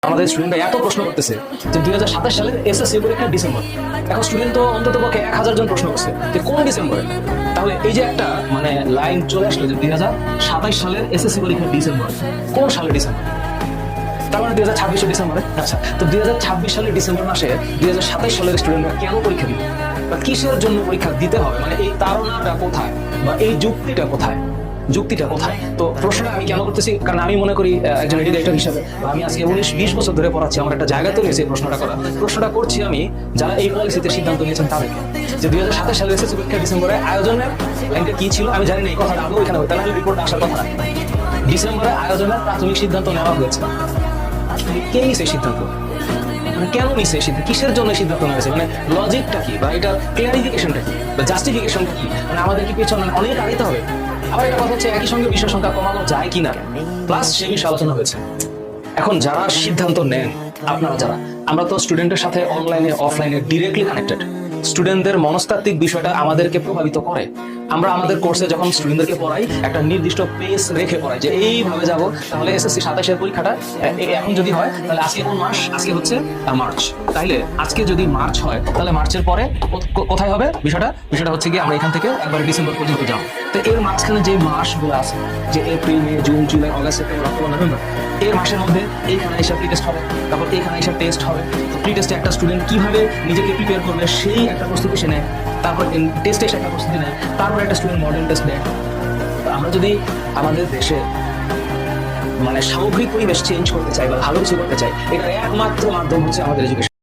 আমাদের স্টুডেন্টরা এত প্রশ্ন করতেছে যে 2027 সালের এসএসসি পরীক্ষা ডিসেম্বর। এখন স্টুডেন্ট তো অন্তত পক্ষে 1000 জন প্রশ্ন করছে যে কোন ডিসেম্বরে। তাহলে এই যে একটা মানে লাইন চলে আসলো যে 2027 সালের এসএসসি পরীক্ষা ডিসেম্বর, কোন সালের ডিসেম্বর? তার মানে 2026 ডিসেম্বরে। আচ্ছা, তো 2026 সালের ডিসেম্বর মাসে 2027 সালের স্টুডেন্টরা কেন পরীক্ষা দিবে বা কিসের জন্য পরীক্ষা দিতে হবে? মানে এই তাড়নাটা কোথায় বা এই যুক্তিটা কোথায়? তো প্রশ্নটা আমি কেন করতেছি, কারণ আমি মনে করি একজন এডুকেটর হিসেবে আমি আজকে 19-20 বছর ধরে পড়াচ্ছি, আমার একটা জায়গা তৈরি হয়েছে এই প্রশ্নটা করছি আমি যারা এই পলিসিতে সিদ্ধান্ত নিয়েছেন তাদেরকে, যে 2027 সালের এসএসসি পরীক্ষা ডিসেম্বরে আয়োজনের লাইনটা কি ছিল আমি জানি না, এই কথাটা আদৌ এখানে তাহলে রিপোর্ট আসার কথা না। ডিসেম্বরে আয়োজনের প্রাথমিক সিদ্ধান্ত নেওয়া হয়েছে, কে নিছে এই সিদ্ধান্ত? মানে কেন নিছে এই সিদ্ধান্ত? কিসের জন্য সিদ্ধান্ত নেওয়া হয়েছে? মানে লজিকটা কি বা এটা ক্লিয়ারিফিকেশনটা কি বা জাস্টিফিকেশনটা কি? মানে আমাদের কি পেছনে অনেক আগাইতে হবে? আবার একটা কথা হচ্ছে একই সঙ্গে বিষয় সংখ্যা কমানো যায় কিনা, প্লাস সে বিষয়ে আলোচনা হয়েছে। এখন যারা সিদ্ধান্ত নেন, আপনারা যারা, আমরা তো স্টুডেন্টের সাথে অনলাইনে অফলাইনে ডিরেক্টলি কানেক্টেড। স্টুডেন্টদের মনস্তাত্ত্বিক বিষয়টা আমাদেরকে প্রভাবিত করে। আমরা আমাদের কোর্সে যখন স্টুডেন্টদেরকে পড়াই একটা নির্দিষ্ট পেস রেখে পড়াই যে এইভাবে যাব, তাহলে এসএসসি 27 পরীক্ষাটা এখন যদি হয় তাহলে আজকে কোন মাস? আজকে হচ্ছে মার্চ। তাইলে আজকে যদি মার্চ হয় তাহলে মার্চের পরে কোথায় হবে বিষয়টা হচ্ছে কি আমরা এখান থেকে একবার ডিসেম্বর পর্যন্ত যাবো। তো এর মাঝখানে যে মাসগুলো আছে, যে April, May, June, July, August, September, October, November, এর মাসের মধ্যে এইখানে এসে প্রি টেস্ট হবে, তারপর এইখানে এসে টেস্ট হবে। প্রি টেস্টে একটা স্টুডেন্ট কিভাবে নিজেকে প্রিপেয়ার করবে সেই একটা প্রস্তুতি সে নেয়, তারপর টেস্টে এসে একটা প্রস্তুতি নেয়, তারপর একটা স্টুডেন্ট মডেল টেস্ট দেয়। আমরা যদি আমাদের দেশে মানে সামগ্রিক পরিবেশ চেঞ্জ করতে চাই বা ভালো কিছু করতে চাই, এটার একমাত্র মাধ্যম হচ্ছে আমাদের এডুকেশন।